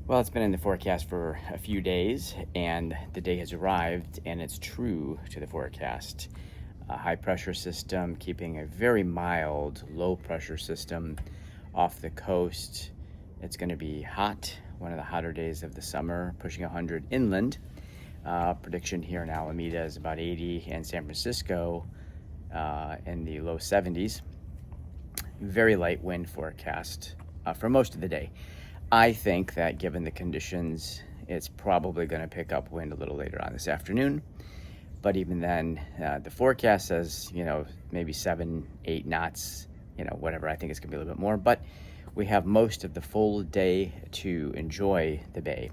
Well, it's been in the forecast for a few days, and the day has arrived, and it's true to the forecast. A high pressure system keeping a very mild low pressure system off the coast. It's going to be hot, one of the hotter days of the summer, pushing 100 inland. Prediction here in Alameda is about 80, and San Francisco in the low 70s. Very light wind forecast for most of the day. I think that given the conditions, it's probably going to pick up wind a little later on this afternoon. But even then, the forecast says, maybe 7, 8 knots, whatever. I think it's going to be a little bit more. But we have most of the full day to enjoy the bay.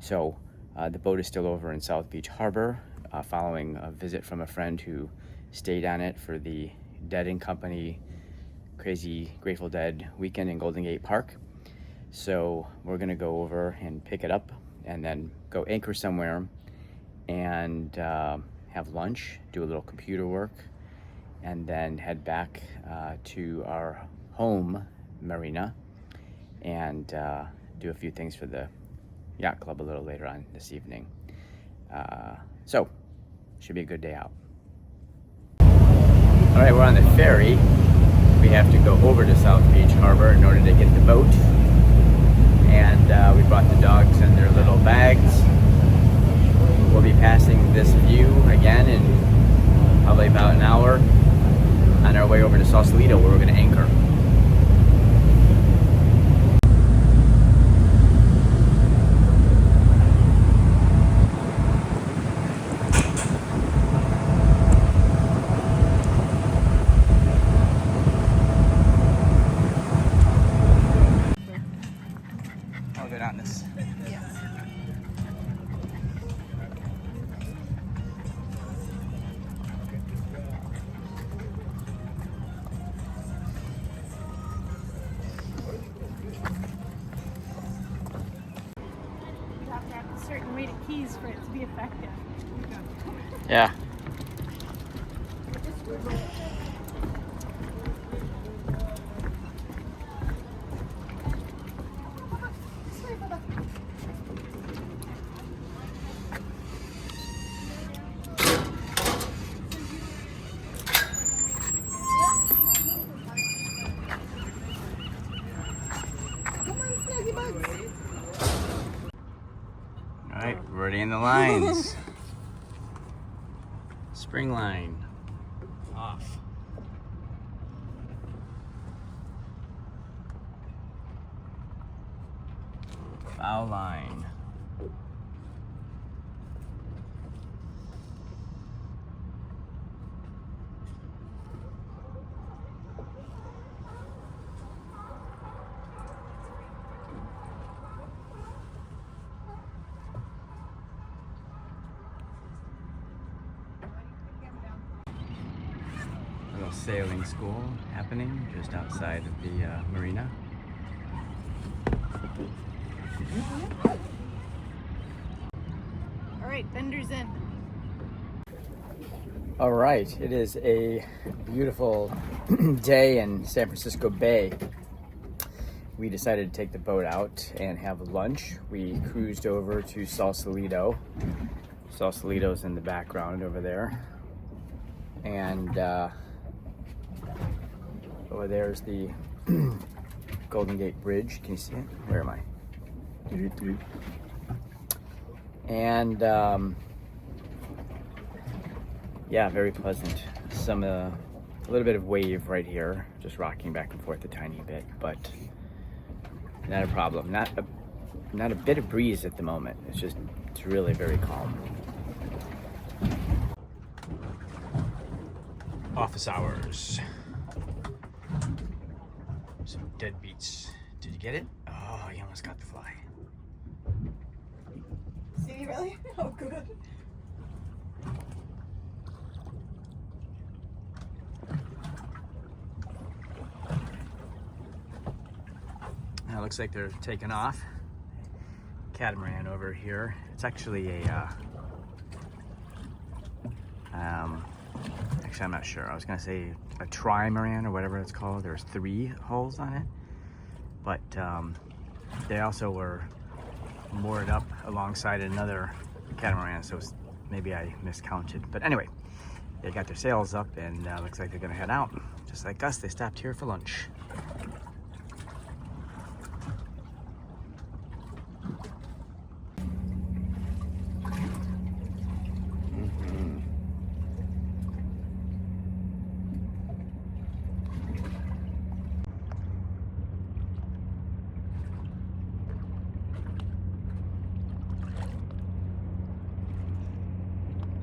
So the boat is still over in South Beach Harbor, following a visit from a friend who stayed on it for the Dead and Company Crazy Grateful Dead weekend in Golden Gate Park. So we're gonna go over and pick it up and then go anchor somewhere and have lunch, do a little computer work, and then head back to our home marina and do a few things for the yacht club a little later on this evening. So should be a good day out. All right, we're on the ferry. We have to go over to South Beach Harbor in order to get the boat. And we brought the dogs in their little bags. We'll be passing this view again in probably about an hour on our way over to Sausalito, where we're going to anchor. I'll go down this. You have to have a certain weight of keys for it to be effective. Yeah. All right, ready in the lines. Spring line off. Bow line. Little sailing school happening just outside of the marina. All right, fenders in. All right, it is a beautiful day in San Francisco Bay. We decided to take the boat out and have lunch. We cruised over to Sausalito. Sausalito's in the background over there. And over there's the Golden Gate Bridge. Can you see it? Where am I? And yeah, very pleasant. A little bit of wave right here, just rocking back and forth a tiny bit, but not a problem. Not a bit of breeze at the moment. It's really very calm. Office hours. Some deadbeats. Did you get it? Oh, you almost got the fly. See, really? Oh, good. It looks like they're taking off. Catamaran over here. It's actually a, actually I'm not sure. I was gonna say a trimaran or whatever it's called. There's 3 hulls on it. But they also were moored up alongside another catamaran, so maybe I miscounted. But anyway, they got their sails up and looks like they're gonna head out. Just like us, they stopped here for lunch.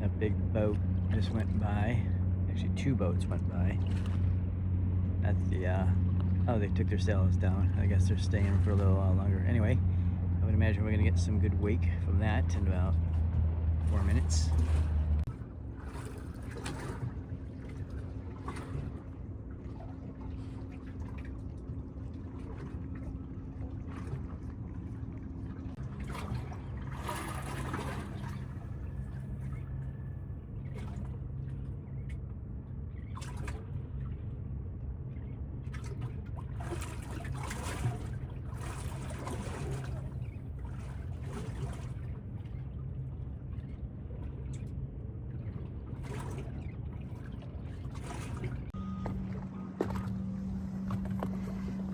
A big boat just went by. Actually, 2 boats went by. That's the, oh, they took their sails down. I guess they're staying for a little while longer. Anyway, I would imagine we're gonna get some good wake from that in about 4 minutes.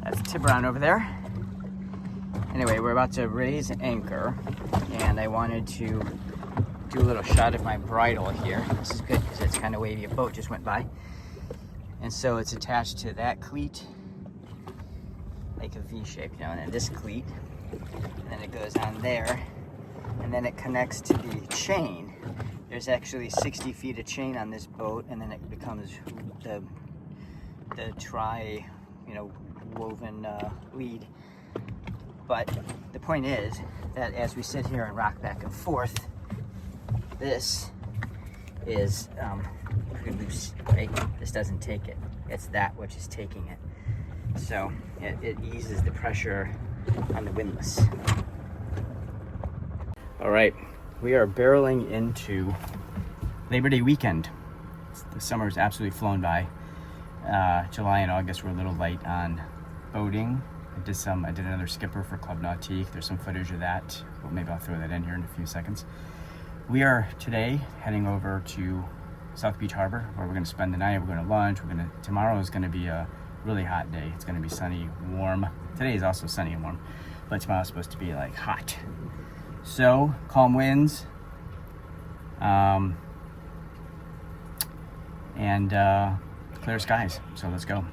That's Tiburon over there. Anyway, we're about to raise anchor, and I wanted to do a little shot of my bridle here. This is good because it's kind of wavy. A boat just went by. And so it's attached to that cleat, like a V shape, you know, and then this cleat. And then it goes on there, and then it connects to the chain. There's actually 60 feet of chain on this boat, and then it becomes the tri, you know, woven lead. But the point is that as we sit here and rock back and forth, this is pretty loose, right? This doesn't take it. It's that which is taking it. So it eases the pressure on the windlass. All right, we are barreling into Labor Day weekend. The summer has absolutely flown by. July and August were a little light on boating. I did another skipper for Club Nautique. There's some footage of that. Well, maybe I'll throw that in here in a few seconds. We are today heading over to South Beach Harbor, where we're going to spend the night. We're going to lunch. Tomorrow is going to be a really hot day. It's going to be sunny, warm. Today is also sunny and warm, but tomorrow's supposed to be like hot. So calm winds, and clear skies. So let's go.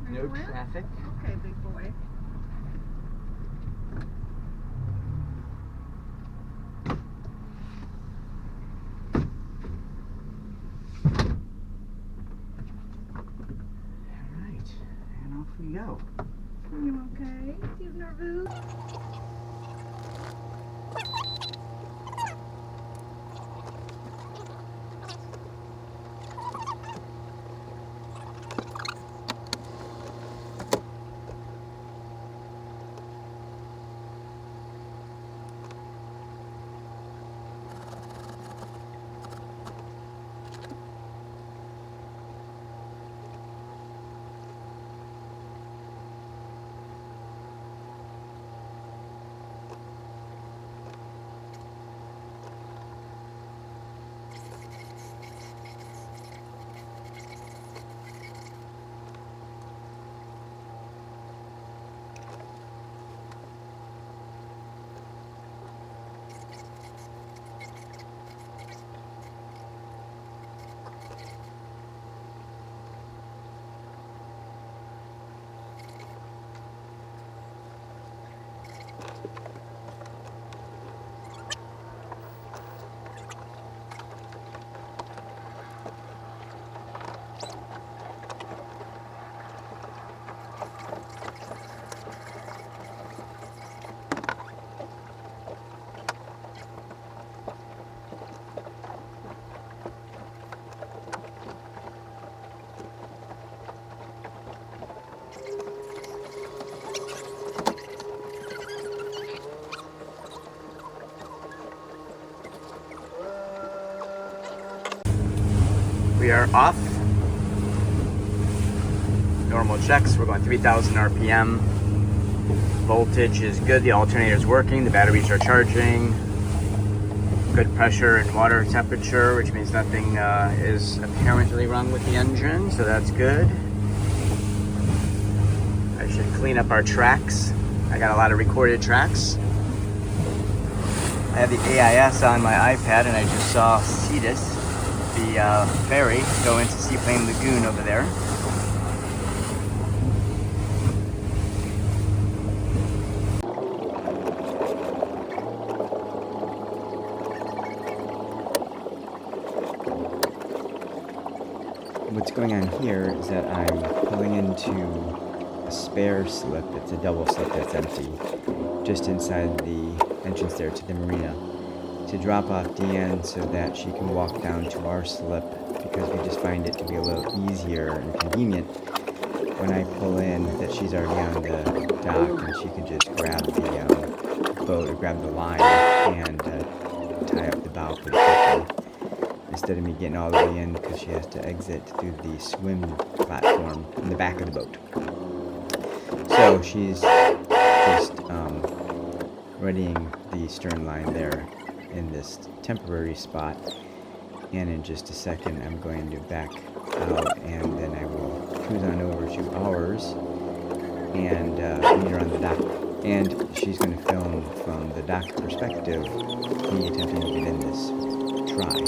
No traffic. Okay, big boy. All right, and off we go. Are you okay? You nervous? are off. Normal checks, we're going 3,000 RPM. Voltage is good, the alternator is working, the batteries are charging. Good pressure and water temperature, which means nothing is apparently wrong with the engine, so that's good. I should clean up our tracks. I got a lot of recorded tracks. I have the AIS on my iPad, and I just saw Cetus, the ferry, go into Seaplane Lagoon over there. What's going on here is that I'm pulling into a spare slip. It's a double slip that's empty, just inside the entrance there to the marina, to drop off Deanne so that she can walk down to our slip, because we just find it to be a little easier and convenient when I pull in that she's already on the dock and she can just grab the boat or grab the line and tie up the bow pretty quickly, instead of me getting all the way in because she has to exit through the swim platform in the back of the boat. So she's just readying the stern line there in this temporary spot, and in just a second I'm going to back out, and then I will cruise on over to ours and meet her on the dock. And she's going to film from the dock perspective me attempting to get in this round.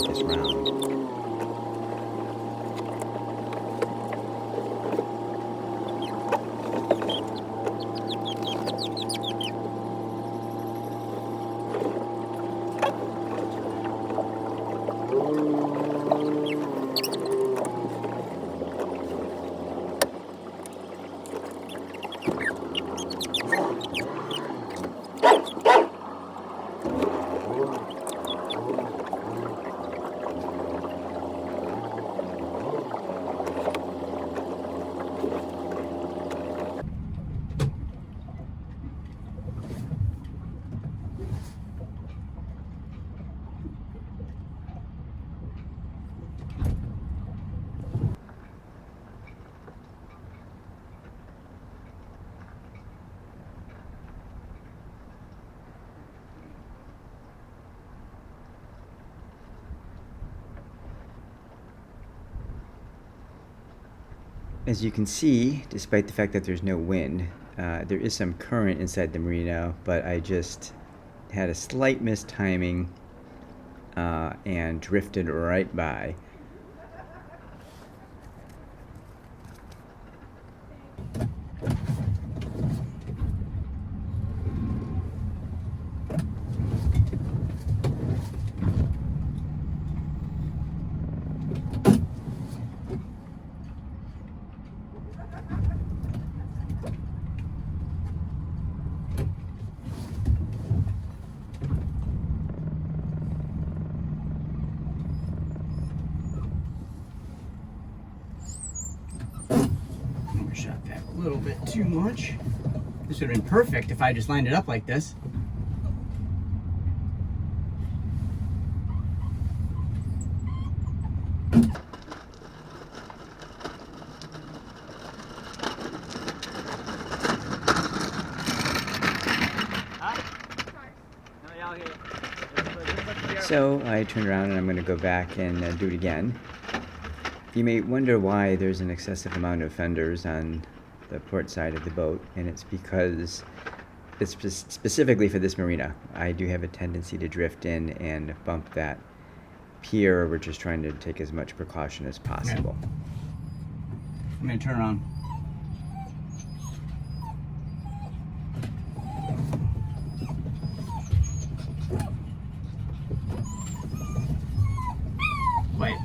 As you can see, despite the fact that there's no wind, there is some current inside the marina, but I just had a slight mistiming and drifted right by. Shot that a little bit too much. This would have been perfect if I just lined it up like this. So I turned around and I'm going to go back and do it again. You may wonder why there's an excessive amount of fenders on the port side of the boat, and it's because it's specifically for this marina. I do have a tendency to drift in and bump that pier. We're just trying to take as much precaution as possible. Okay. I'm going to turn around. Quiet.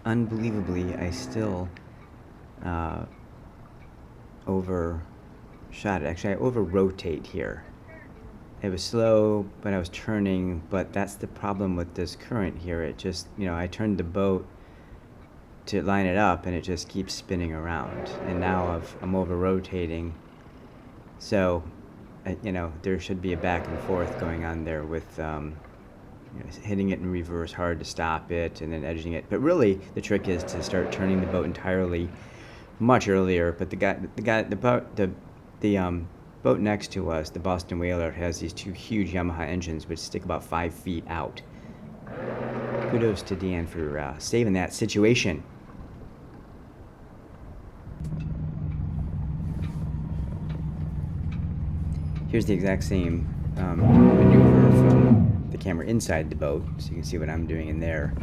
unbelievably, I still overshot it. Actually, I over-rotate here. It was slow, but I was turning, but that's the problem with this current here. It just, I turned the boat to line it up, and it just keeps spinning around. And now I'm over-rotating. So, there should be a back and forth going on there with hitting it in reverse hard to stop it, and then edging it. But really, the trick is to start turning the boat entirely much earlier. But the boat next to us, the Boston Whaler, has these two huge Yamaha engines which stick about 5 feet out. Kudos to Dan for saving that situation. Here's the exact same maneuver from the camera inside the boat, so you can see what I'm doing in there.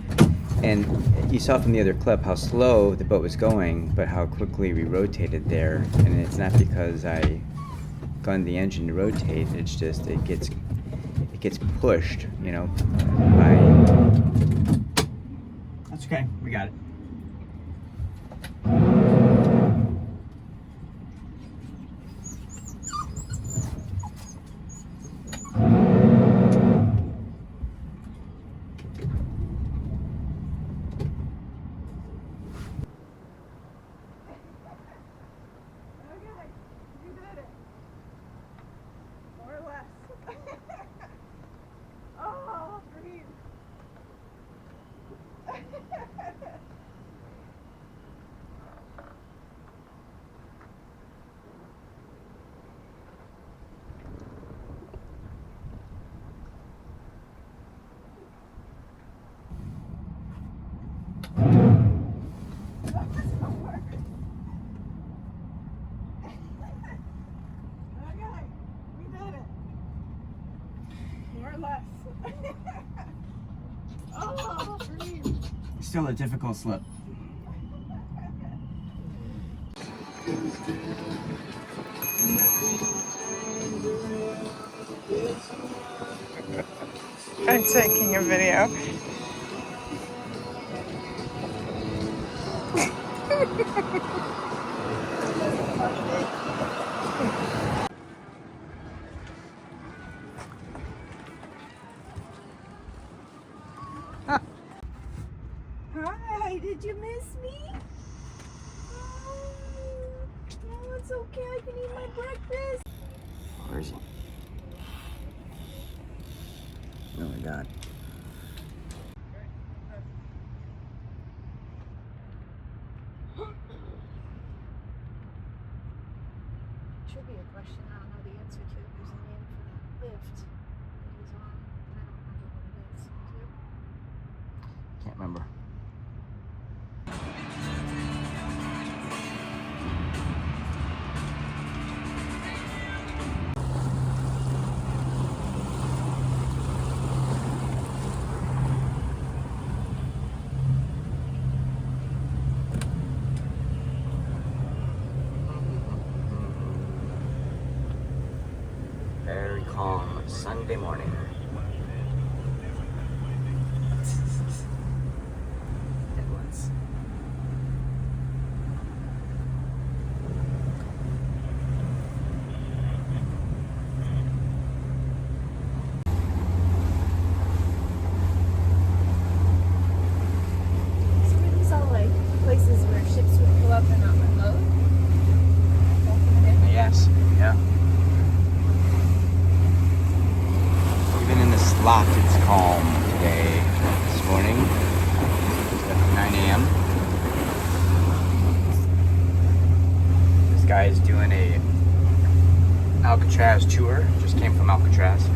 And you saw from the other clip how slow the boat was going, but how quickly we rotated there. And it's not because I gunned the engine to rotate, it's just it gets pushed, by... That's okay, we got it. Oh, breathe. Still a difficult slip. I'm taking a video. Hi, did you miss me? Oh, it's okay. I can eat my breakfast. Where is he? Oh my God. Should be a question I don't know the answer to. There's a name for that lift that he's on. I don't remember what it is. Do you? Can't remember. Very calm Sunday morning. Headlands. So were these all like places where ships would pull up and not unload? Back in the day? Yes. Yeah. Even in this lock, it's calm today. This morning, it's at 9 a.m. This guy is doing a Alcatraz tour. Just came from Alcatraz.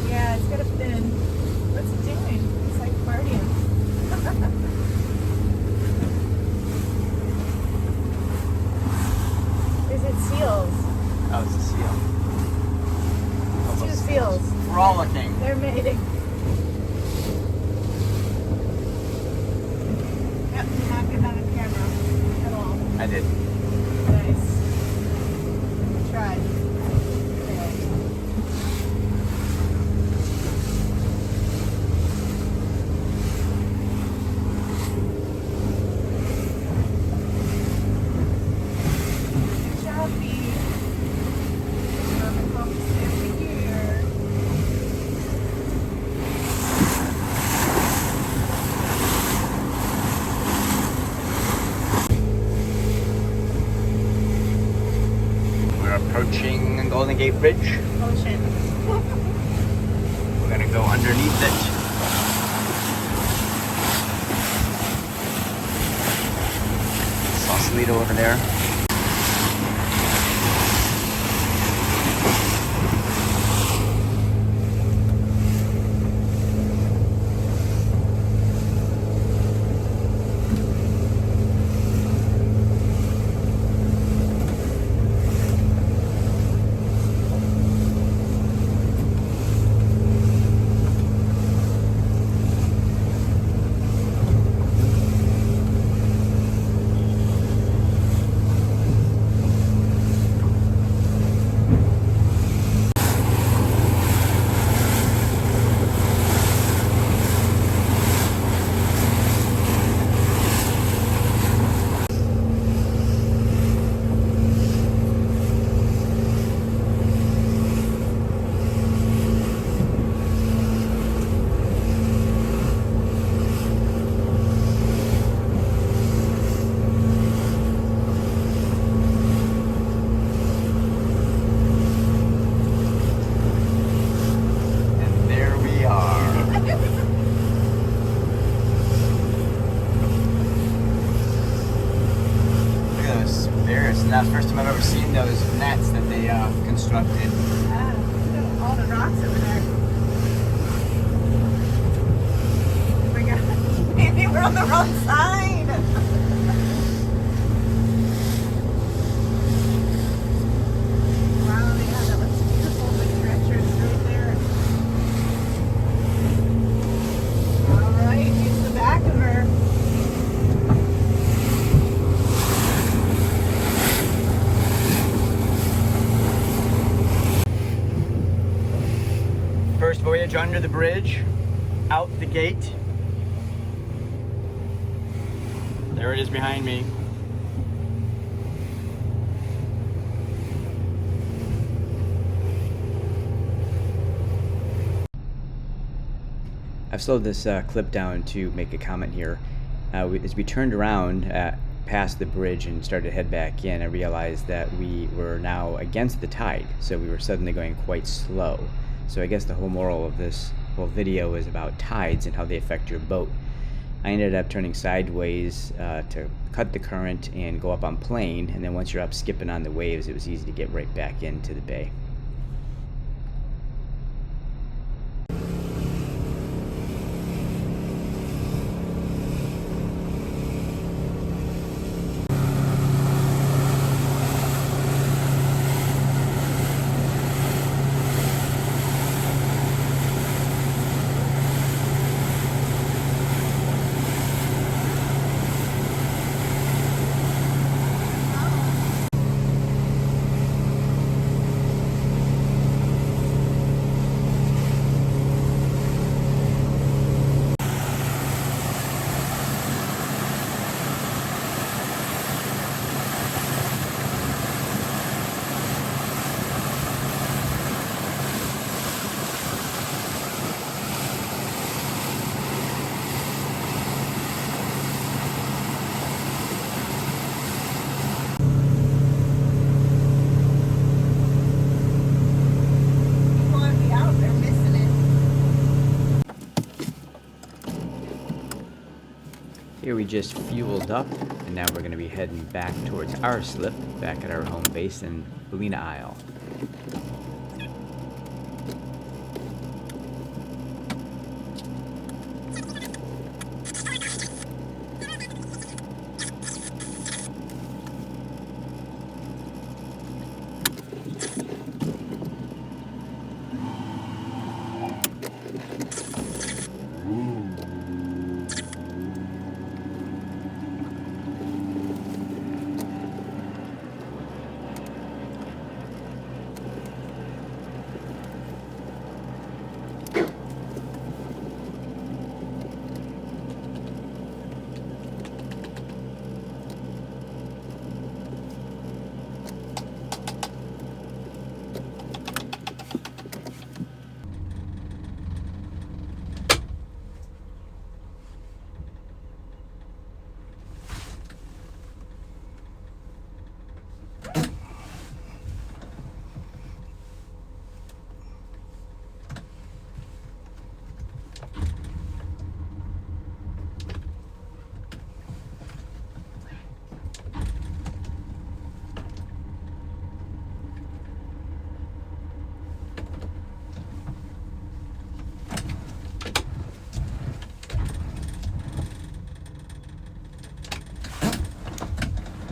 Yeah, it's got a fin. What's it doing? It's like partying. Is it seals? Oh, it's a seal. It's two seals. Frolicking. They're mating. Yep. I did. Nice. Tried. Good job, Bee. Coming home to every year. We're approaching Golden Gate Bridge. Ocean. We're gonna go underneath it. Sausalito over there. And there we are. Look at those bears. And that's the first time I've ever seen those nets that they constructed. Ah, look at all the rocks over there. Oh my god. Maybe we're on the wrong side. Wow, yeah, that looks beautiful. The treasures right there. All right, here's the back of her. First voyage under the bridge, out the gate. There it is behind me. I've slowed this clip down to make a comment here. As we turned around past the bridge and started to head back in, I realized that we were now against the tide, so we were suddenly going quite slow. So I guess the whole moral of this whole video is about tides and how they affect your boat. I ended up turning sideways to cut the current and go up on plane, and then once you're up skipping on the waves, it was easy to get right back into the bay. Here we just fueled up, and now we're going to be heading back towards our slip, back at our home base in Ballina Isle.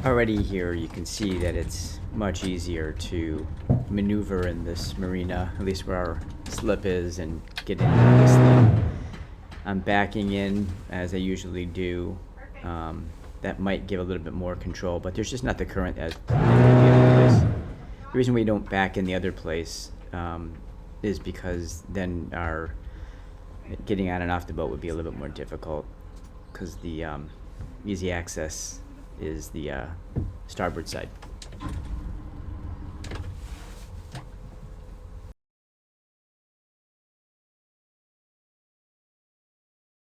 Already here you can see that it's much easier to maneuver in this marina, at least where our slip is, and get into this thing. I'm backing in as I usually do. That might give a little bit more control, but there's just not the current as in the other place. The reason we don't back in the other place is because then our getting on and off the boat would be a little bit more difficult, because the easy access is the starboard side.